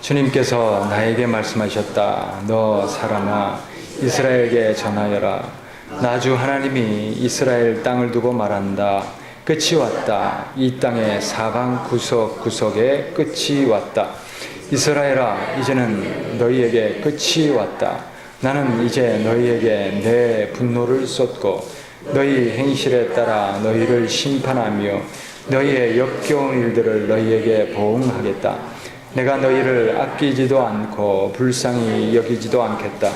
주님께서 나에게 말씀하셨다. 너 사람아, 이스라엘에게 전하여라. 나 주 하나님이 이스라엘 땅을 두고 말한다. 끝이 왔다. 이 땅의 사방 구석구석에 끝이 왔다. 이스라엘아, 이제는 너희에게 끝이 왔다. 나는 이제 너희에게 내 분노를 쏟고 너희 행실에 따라 너희를 심판하며 너희의 역겨운 일들을 너희에게 보응하겠다. 내가 너희를 아끼지도 않고 불쌍히 여기지도 않겠다.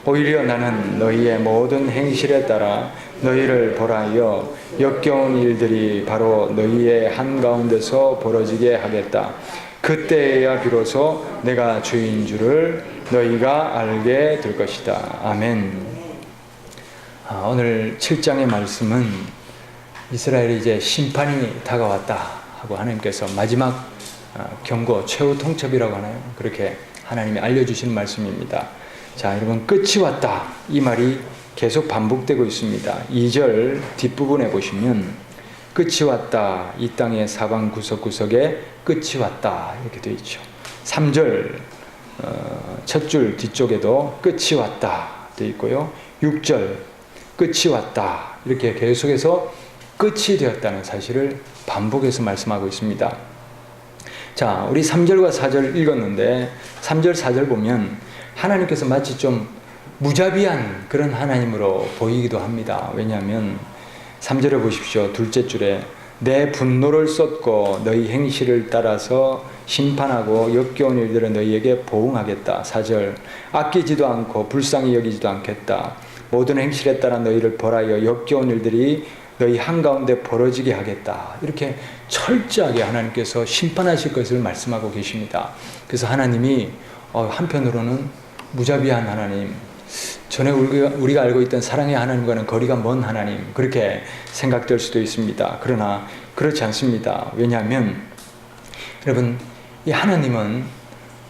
오히려 나는 너희의 모든 행실에 따라 너희를 벌하여 역겨운 일들이 바로 너희의 한가운데서 벌어지게 하겠다. 그때야 비로소 내가 주인 줄을 너희가 알게 될 것이다. 아멘. 오늘 7장의 말씀은 이스라엘이 이제 심판이 다가왔다 하고 하나님께서 마지막 경고, 최후 통첩이라고 하나요? 그렇게 하나님이 알려주시는 말씀입니다. 자, 여러분, 끝이 왔다. 이 말이 계속 반복되고 있습니다. 2절 뒷부분에 보시면 끝이 왔다. 이 땅의 사방 구석구석에 끝이 왔다. 이렇게 되어 있죠. 3절 첫 줄 뒤쪽에도 끝이 왔다. 되어 있고요. 6절 끝이 왔다. 이렇게 계속해서 끝이 되었다는 사실을 반복해서 말씀하고 있습니다. 자, 우리 3절과 4절 읽었는데 3절, 4절 보면 하나님께서 마치 좀 무자비한 그런 하나님으로 보이기도 합니다. 왜냐하면 3절에 보십시오. 둘째 줄에 내 분노를 쏟고 너희 행실을 따라서 심판하고 역겨운 일들은 너희에게 보응하겠다. 4절 아끼지도 않고 불쌍히 여기지도 않겠다. 모든 행실에 따라 너희를 벌하여 역겨운 일들이 너희 한가운데 벌어지게 하겠다. 이렇게 철저하게 하나님께서 심판하실 것을 말씀하고 계십니다. 그래서 하나님이 한편으로는 무자비한 하나님, 전에 우리가 알고 있던 사랑의 하나님과는 거리가 먼 하나님, 그렇게 생각될 수도 있습니다. 그러나 그렇지 않습니다. 왜냐하면 여러분, 이 하나님은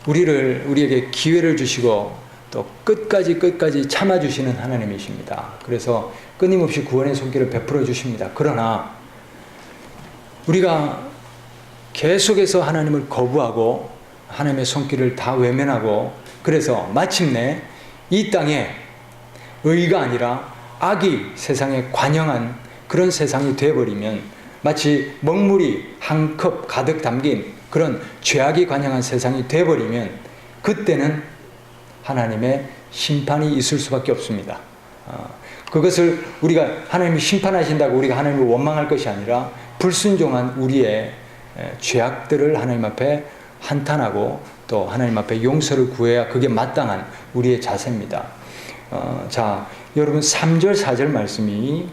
우리에게 기회를 주시고 또 끝까지 참아주시는 하나님이십니다. 그래서 끊임없이 구원의 손길을 베풀어 주십니다. 그러나 우리가 계속해서 하나님을 거부하고 하나님의 손길을 다 외면하고 그래서 마침내 이 땅에 의가 아니라 악이 세상에 관영한 그런 세상이 되어버리면 마치 먹물이 한 컵 가득 담긴 그런 죄악이 관영한 세상이 되어버리면 그때는 하나님의 심판이 있을 수밖에 없습니다. 그것을 우리가 하나님이 심판하신다고 우리가 하나님을 원망할 것이 아니라 불순종한 우리의 죄악들을 하나님 앞에 한탄하고 또 하나님 앞에 용서를 구해야 그게 마땅한 우리의 자세입니다. 자, 여러분 3절 4절 말씀이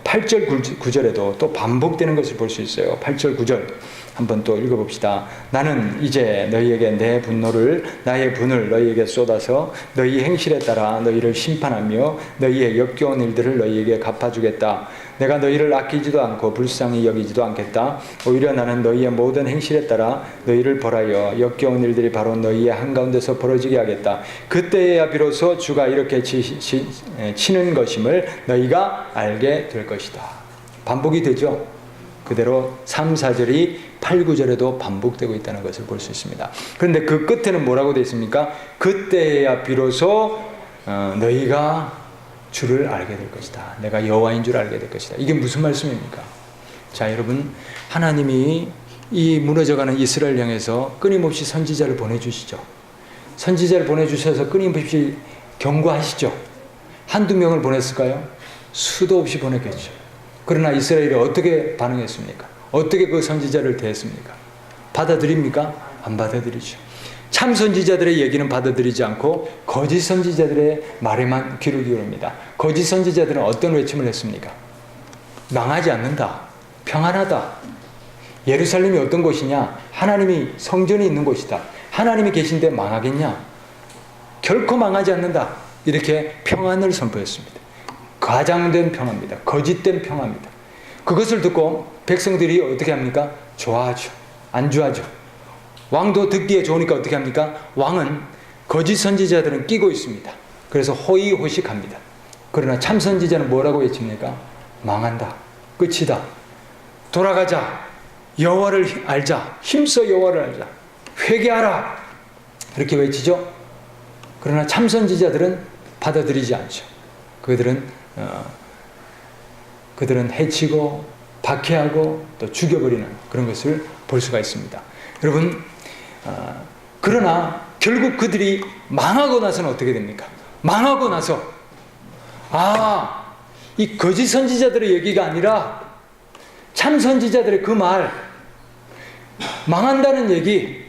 8절 9절에도 또 반복되는 것을 볼 수 있어요. 8절 9절 한번 또 읽어봅시다. 나는 이제 너희에게 내 분노를 나의 분을 너희에게 쏟아서 너희 행실에 따라 너희를 심판하며 너희의 역겨운 일들을 너희에게 갚아주겠다. 내가 너희를 아끼지도 않고 불쌍히 여기지도 않겠다. 오히려 나는 너희의 모든 행실에 따라 너희를 벌하여 역겨운 일들이 바로 너희의 한가운데서 벌어지게 하겠다. 그때야 비로소 주가 이렇게 치는 것임을 너희가 알게 될 것이다. 반복이 되죠. 그대로 3, 4절이 8, 9절에도 반복되고 있다는 것을 볼 수 있습니다. 그런데 그 끝에는 뭐라고 되어 있습니까? 그때야 비로소 너희가 주를 알게 될 것이다. 내가 여호와인 줄 알게 될 것이다. 이게 무슨 말씀입니까? 자, 여러분, 하나님이 이 무너져가는 이스라엘 향해서 끊임없이 선지자를 보내주시죠. 선지자를 보내주셔서 끊임없이 경고하시죠. 한두 명을 보냈을까요? 수도 없이 보냈겠죠. 그러나 이스라엘이 어떻게 반응했습니까? 어떻게 그 선지자를 대했습니까? 받아들입니까? 안 받아들이죠. 참 선지자들의 얘기는 받아들이지 않고 거짓 선지자들의 말에만 귀를 기울입니다. 거짓 선지자들은 어떤 외침을 했습니까? 망하지 않는다. 평안하다. 예루살렘이 어떤 곳이냐? 하나님이 성전이 있는 곳이다. 하나님이 계신데 망하겠냐? 결코 망하지 않는다. 이렇게 평안을 선포했습니다. 과장된 평화입니다. 거짓된 평화입니다. 그것을 듣고 백성들이 어떻게 합니까? 좋아하죠. 안주하죠. 왕도 듣기에 좋으니까 어떻게 합니까? 왕은 거짓 선지자들은 끼고 있습니다. 그래서 호의호식합니다. 그러나 참 선지자는 뭐라고 외칩니까? 망한다. 끝이다. 돌아가자. 여호와를 알자. 힘써 여호와를 알자. 회개하라. 이렇게 외치죠. 그러나 참선지자들은 받아들이지 않죠. 그들은 해치고 박해하고 또 죽여버리는 그런 것을 볼 수가 있습니다. 여러분, 그러나 결국 그들이 망하고 나서는 어떻게 됩니까? 망하고 나서 이 거짓 선지자들의 얘기가 아니라 참 선지자들의 그 말, 망한다는 얘기,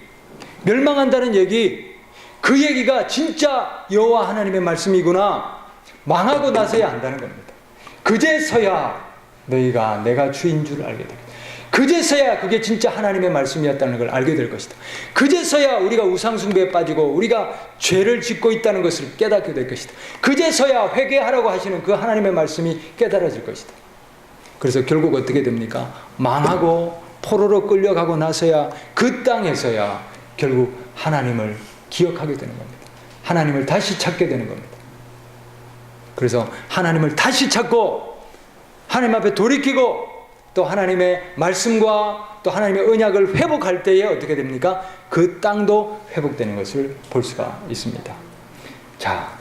멸망한다는 얘기, 그 얘기가 진짜 여호와 하나님의 말씀이구나, 망하고 나서야 안다는 겁니다. 그제서야 너희가 내가 주인 줄 알게 될 것이다. 그제서야 그게 진짜 하나님의 말씀이었다는 걸 알게 될 것이다. 그제서야 우리가 우상숭배에 빠지고 우리가 죄를 짓고 있다는 것을 깨닫게 될 것이다. 그제서야 회개하라고 하시는 그 하나님의 말씀이 깨달아질 것이다. 그래서 결국 어떻게 됩니까? 망하고 포로로 끌려가고 나서야 그 땅에서야 결국 하나님을 기억하게 되는 겁니다. 하나님을 다시 찾게 되는 겁니다. 그래서 하나님을 다시 찾고 하나님 앞에 돌이키고 또 하나님의 말씀과 또 하나님의 언약을 회복할 때에 어떻게 됩니까? 그 땅도 회복되는 것을 볼 수가 있습니다. 자,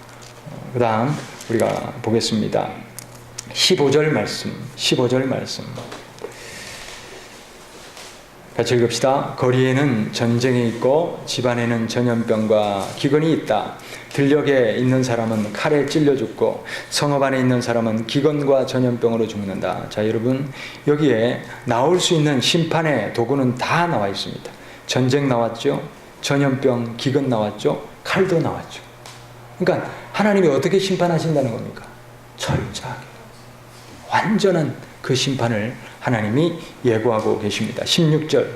그 다음 우리가 보겠습니다. 15절 말씀. 같이 읽읍시다. 거리에는 전쟁이 있고 집안에는 전염병과 기근이 있다. 들녘에 있는 사람은 칼에 찔려 죽고 성읍 안에 있는 사람은 기근과 전염병으로 죽는다. 자, 여러분, 여기에 나올 수 있는 심판의 도구는 다 나와 있습니다. 전쟁 나왔죠. 전염병, 기근 나왔죠. 칼도 나왔죠. 그러니까 하나님이 어떻게 심판하신다는 겁니까? 철저하게, 완전한 그 심판을 하나님이 예고하고 계십니다. 16절,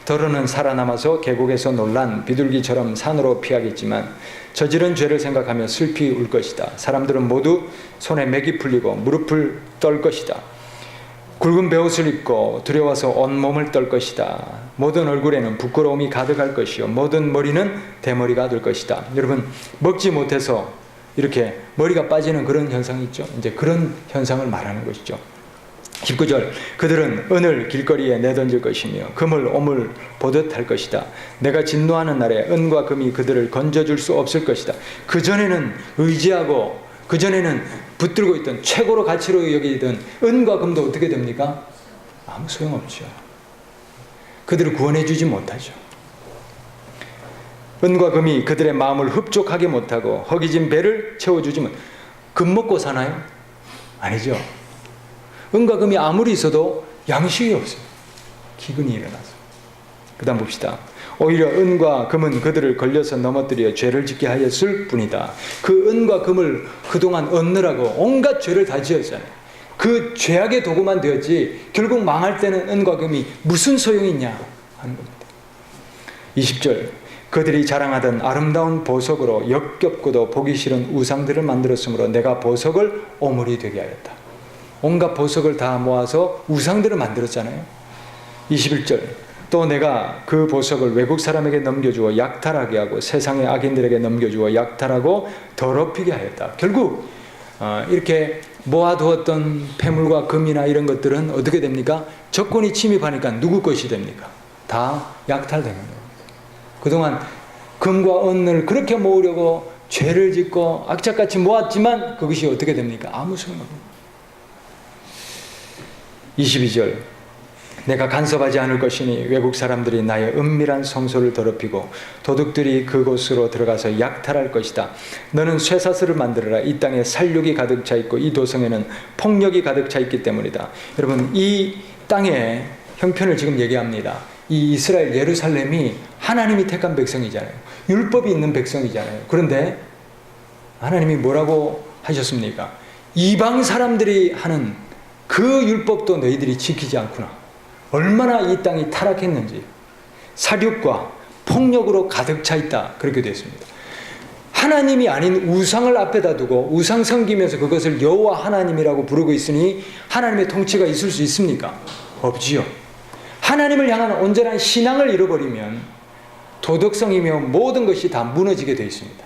더러는 살아남아서 계곡에서 놀란 비둘기처럼 산으로 피하겠지만 저지른 죄를 생각하며 슬피 울 것이다. 사람들은 모두 손에 맥이 풀리고 무릎을 떨 것이다. 굵은 베옷을 입고 두려워서 온몸을 떨 것이다. 모든 얼굴에는 부끄러움이 가득할 것이요 모든 머리는 대머리가 될 것이다. 여러분, 먹지 못해서 이렇게 머리가 빠지는 그런 현상이 있죠. 이제 그런 현상을 말하는 것이죠. 19절, 그들은 은을 길거리에 내던질 것이며 금을 오물 보듯 할 것이다. 내가 진노하는 날에 은과 금이 그들을 건져줄 수 없을 것이다. 그전에는 의지하고 그전에는 붙들고 있던 최고로 가치로 여기던 은과 금도 어떻게 됩니까? 아무 소용없죠. 그들을 구원해 주지 못하죠. 은과 금이 그들의 마음을 흡족하게 못하고 허기진 배를 채워주지 못. 금 먹고 사나요? 아니죠. 은과 금이 아무리 있어도 양식이 없어요. 기근이 일어나서. 그 다음 봅시다. 오히려 은과 금은 그들을 걸려서 넘어뜨려 죄를 짓게 하였을 뿐이다. 그 은과 금을 그동안 얻느라고 온갖 죄를 다 지었잖아요. 그 죄악의 도구만 되었지 결국 망할 때는 은과 금이 무슨 소용이 있냐 하는 겁니다. 20절, 그들이 자랑하던 아름다운 보석으로 역겹고도 보기 싫은 우상들을 만들었으므로 내가 보석을 오물이 되게 하였다. 온갖 보석을 다 모아서 우상들을 만들었잖아요. 21절, 또 내가 그 보석을 외국 사람에게 넘겨주어 약탈하게 하고 세상의 악인들에게 넘겨주어 약탈하고 더럽히게 하였다. 결국 이렇게 모아두었던 폐물과 금이나 이런 것들은 어떻게 됩니까? 적군이 침입하니까 누구 것이 됩니까? 다 약탈되는 겁니다. 그동안 금과 은을 그렇게 모으려고 죄를 짓고 악착같이 모았지만 그것이 어떻게 됩니까? 아무 소용없습니다. 22절, 내가 간섭하지 않을 것이니 외국 사람들이 나의 은밀한 성소를 더럽히고 도둑들이 그곳으로 들어가서 약탈할 것이다. 너는 쇠사슬을 만들어라. 이 땅에 살육이 가득 차 있고 이 도성에는 폭력이 가득 차 있기 때문이다. 여러분, 이 땅의 형편을 지금 얘기합니다. 이 이스라엘 예루살렘이 하나님이 택한 백성이잖아요. 율법이 있는 백성이잖아요. 그런데 하나님이 뭐라고 하셨습니까? 이방 사람들이 하는 그 율법도 너희들이 지키지 않구나. 얼마나 이 땅이 타락했는지, 사륙과 폭력으로 가득 차 있다. 그렇게 되어 있습니다. 하나님이 아닌 우상을 앞에다 두고 우상 섬기면서 그것을 여호와 하나님이라고 부르고 있으니 하나님의 통치가 있을 수 있습니까? 없지요. 하나님을 향한 온전한 신앙을 잃어버리면 도덕성이며 모든 것이 다 무너지게 되어 있습니다.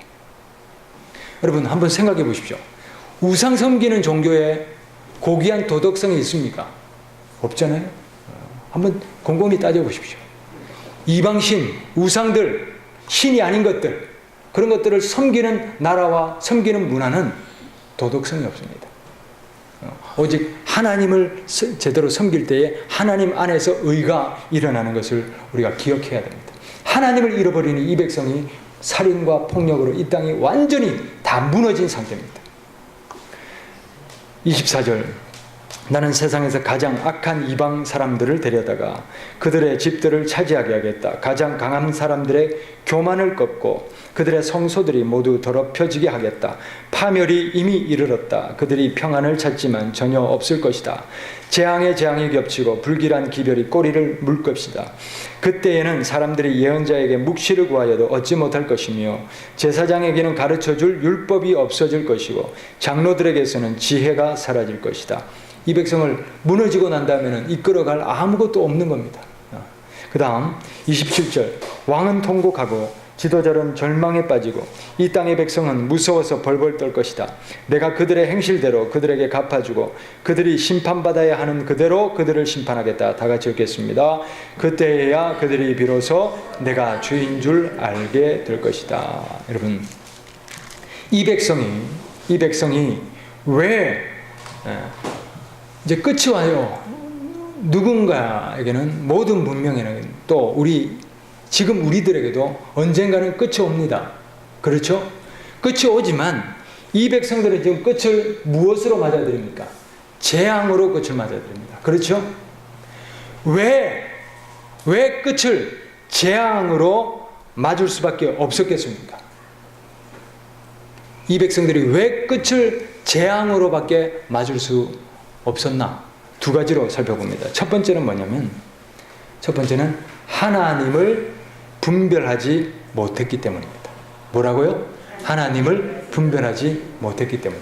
여러분, 한번 생각해 보십시오. 우상 섬기는 종교에 고귀한 도덕성이 있습니까? 없잖아요. 한번 곰곰이 따져보십시오. 이방신, 우상들, 신이 아닌 것들, 그런 것들을 섬기는 나라와 섬기는 문화는 도덕성이 없습니다. 오직 하나님을 제대로 섬길 때에 하나님 안에서 의가 일어나는 것을 우리가 기억해야 됩니다. 하나님을 잃어버리는 이 백성이 살인과 폭력으로 이 땅이 완전히 다 무너진 상태입니다. 24절, 나는 세상에서 가장 악한 이방 사람들을 데려다가 그들의 집들을 차지하게 하겠다. 가장 강한 사람들의 교만을 꺾고 그들의 성소들이 모두 더럽혀지게 하겠다. 파멸이 이미 이르렀다. 그들이 평안을 찾지만 전혀 없을 것이다. 재앙에 재앙이 겹치고 불길한 기별이 꼬리를 물 것이다. 그때에는 사람들이 예언자에게 묵시를 구하여도 얻지 못할 것이며 제사장에게는 가르쳐줄 율법이 없어질 것이고 장로들에게서는 지혜가 사라질 것이다. 이 백성을 무너지고 난 다음에는 이끌어갈 아무것도 없는 겁니다. 그 다음 27절, 왕은 통곡하고 지도자는 절망에 빠지고 이 땅의 백성은 무서워서 벌벌 떨 것이다. 내가 그들의 행실대로 그들에게 갚아주고 그들이 심판받아야 하는 그대로 그들을 심판하겠다. 다 같이 읽겠습니다. 그때야 그들이 비로소 내가 주인 줄 알게 될 것이다. 여러분, 이 백성이 왜 이제 끝이 와요. 누군가에게는, 모든 문명에는, 또 지금 우리들에게도 언젠가는 끝이 옵니다. 그렇죠? 끝이 오지만 이 백성들은 지금 끝을 무엇으로 맞아들입니까? 재앙으로 끝을 맞아들입니다. 그렇죠? 왜 끝을 재앙으로 맞을 수밖에 없었겠습니까? 이 백성들이 왜 끝을 재앙으로밖에 맞을 수 없었나? 두 가지로 살펴봅니다. 첫 번째는 뭐냐면, 하나님을 분별하지 못했기 때문입니다. 뭐라고요? 하나님을 분별하지 못했기 때문에.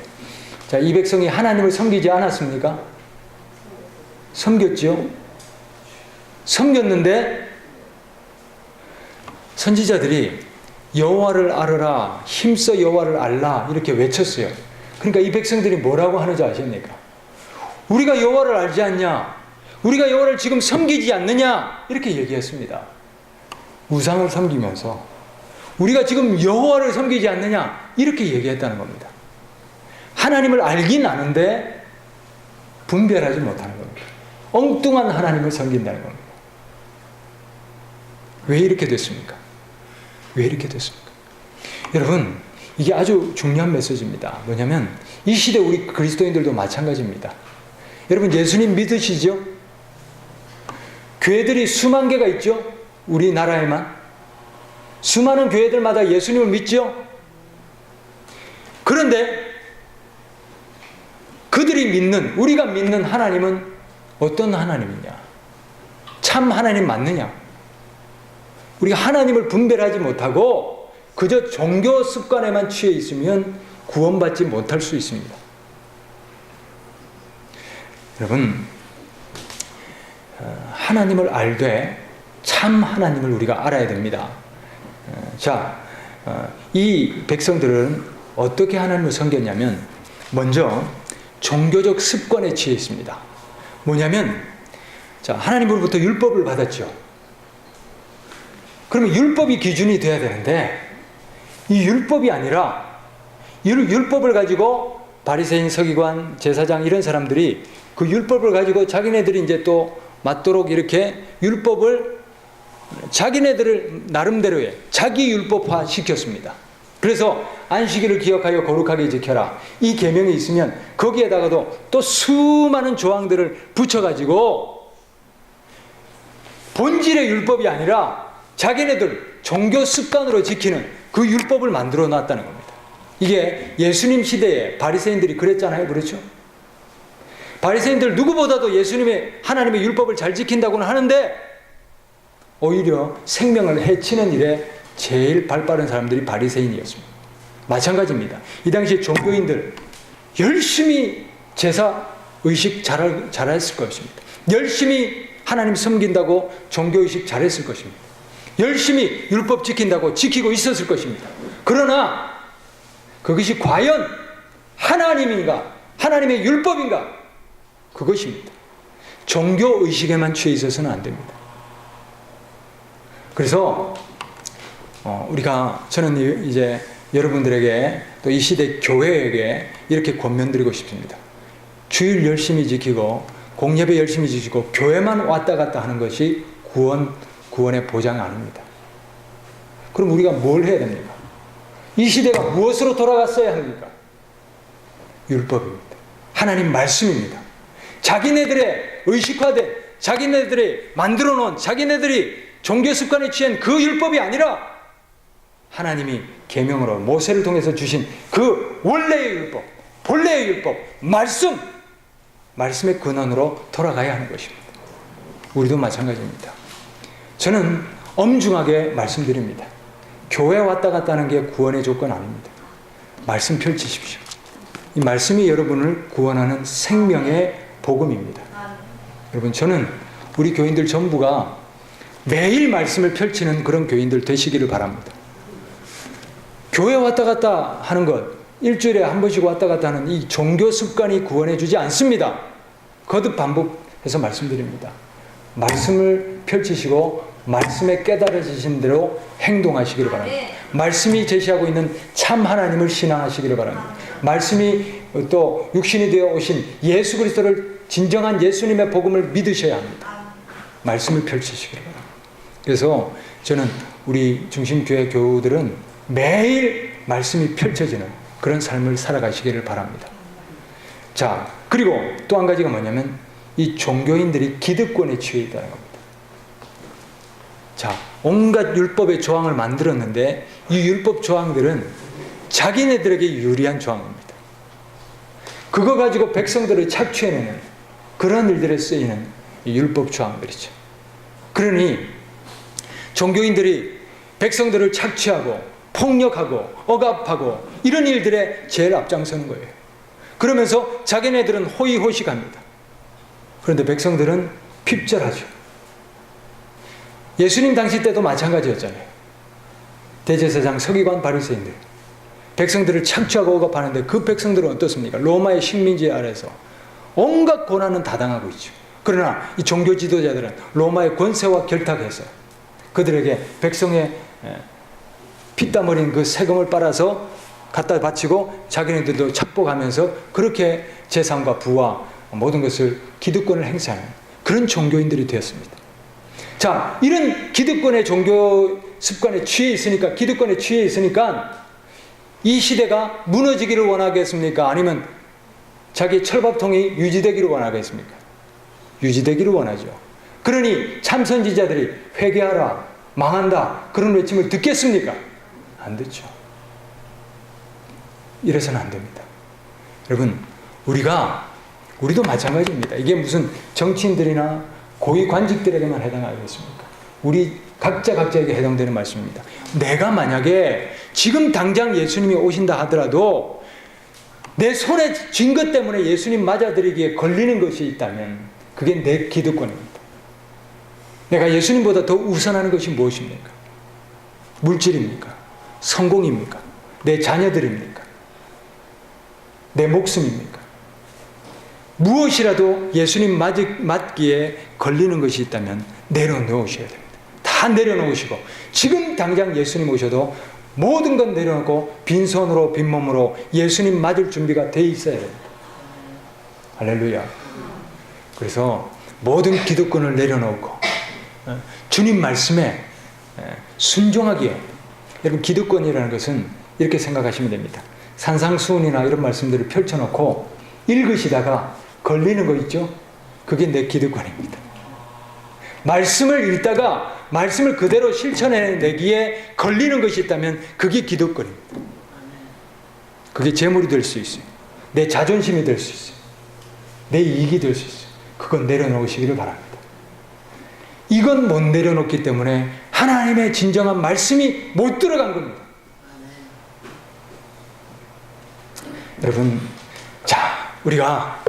자, 이 백성이 하나님을 섬기지 않았습니까? 섬겼죠? 섬겼는데 선지자들이 여호와를 알아라, 힘써 여호와를 알라 이렇게 외쳤어요. 그러니까 이 백성들이 뭐라고 하는지 아십니까? 우리가 여호와를 알지 않냐? 우리가 여호와를 지금 섬기지 않느냐? 이렇게 얘기했습니다. 우상을 섬기면서 우리가 지금 여호와를 섬기지 않느냐? 이렇게 얘기했다는 겁니다. 하나님을 알긴 아는데 분별하지 못하는 겁니다. 엉뚱한 하나님을 섬긴다는 겁니다. 왜 이렇게 됐습니까? 왜 이렇게 됐습니까? 여러분, 이게 아주 중요한 메시지입니다. 뭐냐면 이 시대 우리 그리스도인들도 마찬가지입니다. 여러분, 예수님 믿으시죠? 교회들이 수만 개가 있죠? 우리나라에만. 수많은 교회들마다 예수님을 믿죠? 그런데 우리가 믿는 하나님은 어떤 하나님이냐? 참 하나님 맞느냐? 우리가 하나님을 분별하지 못하고 그저 종교 습관에만 취해 있으면 구원받지 못할 수 있습니다. 여러분, 하나님을 알되 참 하나님을 우리가 알아야 됩니다. 자, 이 백성들은 어떻게 하나님을 섬겼냐면 먼저 종교적 습관에 취해 있습니다. 뭐냐면, 자, 하나님으로부터 율법을 받았죠. 그러면 율법이 기준이 돼야 되는데 이 율법이 아니라 율법을 가지고 바리새인, 서기관, 제사장 이런 사람들이 그 율법을 가지고 자기네들이 이제 또 맞도록 이렇게 율법을 자기네들을 나름대로의 자기 율법화 시켰습니다. 그래서 안식일을 기억하여 거룩하게 지켜라. 이 계명이 있으면 거기에다가도 또 수많은 조항들을 붙여가지고 본질의 율법이 아니라 자기네들 종교 습관으로 지키는 그 율법을 만들어 놨다는 겁니다. 이게 예수님 시대에 바리새인들이 그랬잖아요. 그렇죠? 바리새인들 누구보다도 하나님의 율법을 잘 지킨다고는 하는데 오히려 생명을 해치는 일에 제일 발빠른 사람들이 바리새인이었습니다. 마찬가지입니다. 이 당시 종교인들 열심히 제사 의식 잘했을 것입니다. 열심히 하나님 섬긴다고 종교의식 잘했을 것입니다. 열심히 율법 지킨다고 지키고 있었을 것입니다. 그러나 그것이 과연 하나님인가? 하나님의 율법인가? 그것입니다. 종교의식에만 취해 있어서는 안 됩니다. 그래서 저는 이제 여러분들에게 또 이 시대 교회에게 이렇게 권면드리고 싶습니다. 주일 열심히 지키고 공예배 열심히 지키고 교회만 왔다 갔다 하는 것이 구원의 보장이 아닙니다. 그럼 우리가 뭘 해야 됩니까? 이 시대가 무엇으로 돌아갔어야 합니까? 율법입니다. 하나님 말씀입니다. 자기네들의 의식화된, 자기네들이 만들어 놓은, 자기네들이 종교 습관에 취한 그 율법이 아니라 하나님이 계명으로 모세를 통해서 주신 그 원래의 율법, 본래의 율법, 말씀의 근원으로 돌아가야 하는 것입니다. 우리도 마찬가지입니다. 저는 엄중하게 말씀드립니다. 교회 왔다 갔다 하는 게 구원의 조건 아닙니다. 말씀 펼치십시오. 이 말씀이 여러분을 구원하는 생명의 복음입니다. 여러분, 저는 우리 교인들 전부가 매일 말씀을 펼치는 그런 교인들 되시기를 바랍니다. 교회 왔다 갔다 하는 것, 일주일에 한 번씩 왔다 갔다 하는 이 종교 습관이 구원해 주지 않습니다. 거듭 반복해서 말씀드립니다. 말씀을 펼치시고 말씀에 깨달아지신 대로 행동하시기를 바랍니다. 말씀이 제시하고 있는 참 하나님을 신앙하시기를 바랍니다. 말씀이 또 육신이 되어 오신 예수 그리스도를 진정한 예수님의 복음을 믿으셔야 합니다. 말씀을 펼치시기를 바랍니다. 그래서 저는 우리 중심교회 교우들은 매일 말씀이 펼쳐지는 그런 삶을 살아가시기를 바랍니다. 자, 그리고 또 한 가지가 뭐냐면 이 종교인들이 기득권에 취해 있다는 겁니다. 자, 온갖 율법의 조항을 만들었는데 이 율법 조항들은 자기네들에게 유리한 조항입니다. 그거 가지고 백성들을 착취해내는 그런 일들에 쓰이는 율법 조항들이죠. 그러니 종교인들이 백성들을 착취하고 폭력하고 억압하고 이런 일들에 제일 앞장서는 거예요. 그러면서 자기네들은 호의호식합니다. 그런데 백성들은 핍절하죠. 예수님 당시 때도 마찬가지였잖아요. 대제사장, 서기관, 바리새인들 백성들을 착취하고 억압하는데 그 백성들은 어떻습니까? 로마의 식민지 아래서 온갖 고난은 다 당하고 있죠. 그러나 이 종교 지도자들은 로마의 권세와 결탁해서 그들에게 백성의 피땀 흘린 그 세금을 빨아서 갖다 바치고 자기네들도 착복하면서 그렇게 재산과 부와 모든 것을 기득권을 행사하는 그런 종교인들이 되었습니다. 자, 이런 기득권의 종교 습관에 취해 있으니까, 기득권에 취해 있으니까 이 시대가 무너지기를 원하겠습니까? 아니면 자기 철밥통이 유지되기를 원하겠습니까? 유지되기를 원하죠. 그러니 참선지자들이 회개하라, 망한다 그런 외침을 듣겠습니까? 안 듣죠. 이래서는 안 됩니다. 여러분, 우리도 마찬가지입니다. 이게 무슨 정치인들이나 고위 관직들에게만 해당하겠습니까? 우리 각자에게 해당되는 말씀입니다. 내가 만약에 지금 당장 예수님이 오신다 하더라도 내 손에 쥔 것 때문에 예수님 맞아들이기에 걸리는 것이 있다면 그게 내 기득권입니다. 내가 예수님보다 더 우선하는 것이 무엇입니까? 물질입니까? 성공입니까? 내 자녀들입니까? 내 목숨입니까? 무엇이라도 예수님 맞기에 걸리는 것이 있다면 내려놓으셔야 됩니다. 다 내려놓으시고 지금 당장 예수님 오셔도 모든 건 내려놓고 빈손으로 빈몸으로 예수님 맞을 준비가 돼 있어야 됩니다. 할렐루야. 그래서 모든 기득권을 내려놓고 주님 말씀에 순종하기에, 여러분 기득권이라는 것은 이렇게 생각하시면 됩니다. 산상수훈이나 이런 말씀들을 펼쳐놓고 읽으시다가 걸리는 거 있죠? 그게 내 기득권입니다. 말씀을 읽다가 말씀을 그대로 실천해내기에 걸리는 것이 있다면 그게 기득권입니다. 그게 재물이 될 수 있어요. 내 자존심이 될 수 있어요. 내 이익이 될 수 있어요. 그건 내려놓으시기를 바랍니다. 이건 못 내려놓기 때문에 하나님의 진정한 말씀이 못 들어간 겁니다. 여러분, 자, 우리가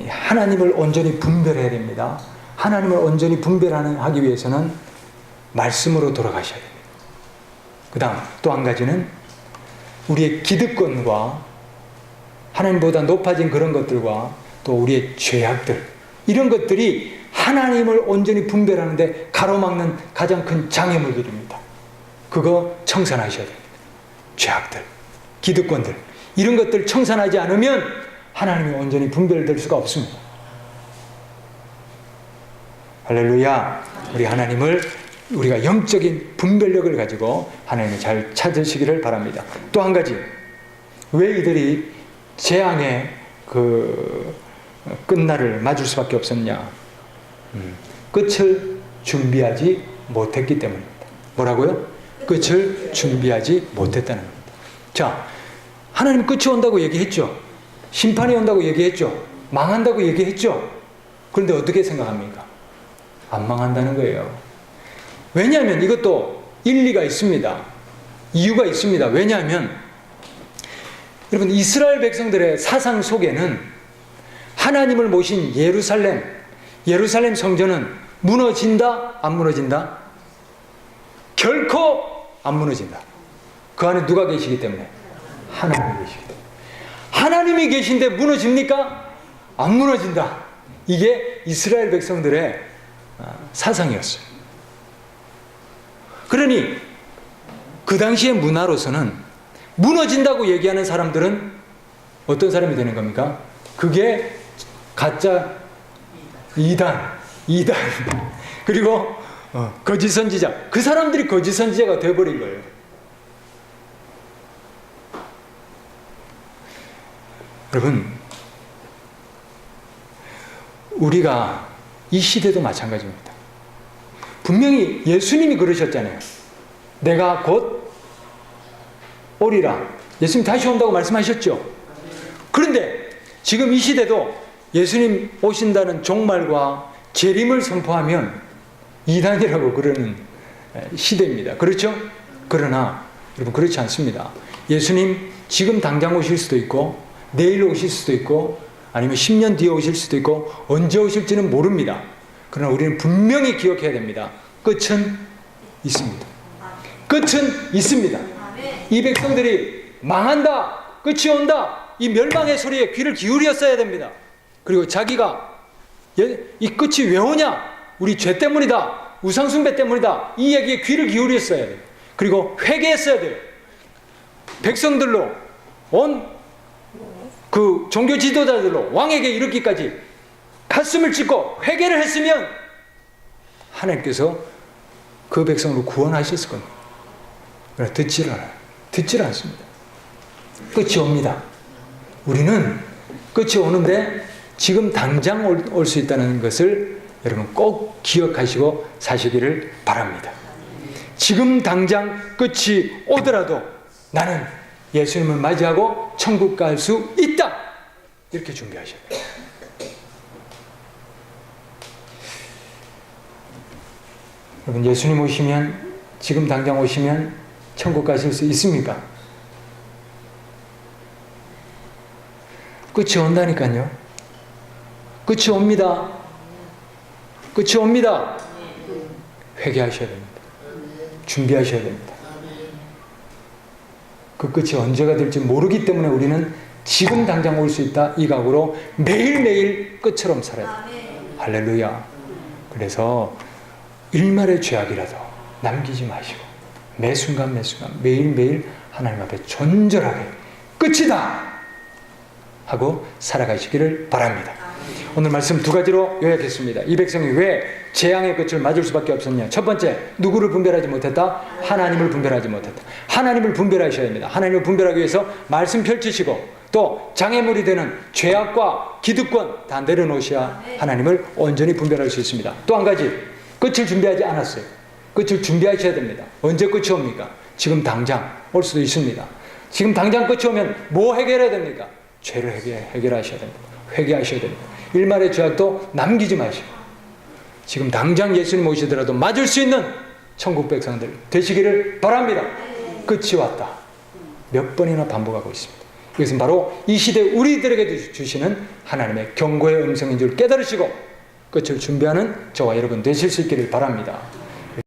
하나님을 온전히 분별해야 됩니다. 하나님을 온전히 분별하기 위해서는 말씀으로 돌아가셔야 됩니다. 그 다음 또 한 가지는 우리의 기득권과 하나님보다 높아진 그런 것들과 또 우리의 죄악들, 이런 것들이 하나님을 온전히 분별하는데 가로막는 가장 큰 장애물들입니다. 그거 청산하셔야 됩니다. 죄악들, 기득권들, 이런 것들 청산하지 않으면 하나님이 온전히 분별될 수가 없습니다. 할렐루야. 우리 하나님을, 우리가 영적인 분별력을 가지고 하나님을 잘 찾으시기를 바랍니다. 또 한 가지, 왜 이들이 재앙의 그 끝날을 맞을 수밖에 없었냐? 끝을 준비하지 못했기 때문입니다. 뭐라고요? 끝을 준비하지 못했다는 겁니다. 자, 하나님 끝이 온다고 얘기했죠. 심판이 온다고 얘기했죠. 망한다고 얘기했죠. 그런데 어떻게 생각합니까? 안 망한다는 거예요. 왜냐하면 이것도 일리가 있습니다. 이유가 있습니다. 왜냐하면 여러분, 이스라엘 백성들의 사상 속에는 하나님을 모신 예루살렘 성전은 무너진다? 안 무너진다? 결코 안 무너진다. 그 안에 누가 계시기 때문에? 하나님이 계시기 때문에. 하나님이 계신데 무너집니까? 안 무너진다. 이게 이스라엘 백성들의 사상이었어요. 그러니 그 당시의 문화로서는 무너진다고 얘기하는 사람들은 어떤 사람이 되는 겁니까? 그게 가짜 이단 그리고 거짓 선지자, 그 사람들이 거짓 선지자가 되어버린 거예요. 여러분, 우리가 이 시대도 마찬가지입니다. 분명히 예수님이 그러셨잖아요. 내가 곧 오리라. 예수님 다시 온다고 말씀하셨죠. 그런데 지금 이 시대도 예수님 오신다는 종말과 재림을 선포하면 이단이라고 그러는 시대입니다. 그렇죠? 그러나 여러분, 그렇지 않습니다. 예수님 지금 당장 오실 수도 있고, 내일 오실 수도 있고, 아니면 10년 뒤에 오실 수도 있고, 언제 오실지는 모릅니다. 그러나 우리는 분명히 기억해야 됩니다. 끝은 있습니다. 끝은 있습니다. 이 백성들이 망한다, 끝이 온다, 이 멸망의 소리에 귀를 기울였어야 됩니다. 그리고 자기가 이 끝이 왜 오냐? 우리 죄 때문이다, 우상숭배 때문이다, 이 얘기에 귀를 기울였어야 돼요. 그리고 회개했어야 돼요. 백성들로, 온 그 종교 지도자들로 왕에게 이르기까지 가슴을 찢고 회개를 했으면 하나님께서 그 백성을 구원하셨을 겁니다. 그러나 듣지를 않아요. 듣지를 않습니다. 끝이 옵니다. 우리는 끝이 오는데 지금 당장 올 수 있다는 것을 여러분 꼭 기억하시고 사시기를 바랍니다. 지금 당장 끝이 오더라도 나는 예수님을 맞이하고 천국 갈 수 있다. 이렇게 준비하셔야 돼요. 여러분, 예수님 오시면, 지금 당장 오시면 천국 가실 수 있습니까? 끝이 온다니까요. 끝이 옵니다. 끝이 옵니다. 회개하셔야 됩니다. 준비하셔야 됩니다. 그 끝이 언제가 될지 모르기 때문에 우리는 지금 당장 올 수 있다, 이 각오로 매일매일 끝처럼 살아야 됩니다. 할렐루야. 그래서 일말의 죄악이라도 남기지 마시고 매 순간 매일매일 하나님 앞에 존절하게 끝이다 하고 살아가시기를 바랍니다. 오늘 말씀 두 가지로 요약했습니다. 이 백성이 왜 재앙의 끝을 맞을 수밖에 없었냐? 첫 번째, 누구를 분별하지 못했다? 하나님을 분별하지 못했다. 하나님을 분별하셔야 됩니다. 하나님을 분별하기 위해서 말씀 펼치시고 또 장애물이 되는 죄악과 기득권 다 내려놓으셔야 하나님을 온전히 분별할 수 있습니다. 또 한 가지, 끝을 준비하지 않았어요. 끝을 준비하셔야 됩니다. 언제 끝이 옵니까? 지금 당장 올 수도 있습니다. 지금 당장 끝이 오면 뭐 해결해야 됩니까? 죄를 해결하셔야 됩니다. 회개하셔야 됩니다. 일말의 죄악도 남기지 마시고 지금 당장 예수님 오시더라도 맞을 수 있는 천국 백성들 되시기를 바랍니다. 끝이 왔다. 몇 번이나 반복하고 있습니다. 이것은 바로 이 시대 우리들에게 주시는 하나님의 경고의 음성인 줄 깨달으시고 끝을 준비하는 저와 여러분 되실 수 있기를 바랍니다.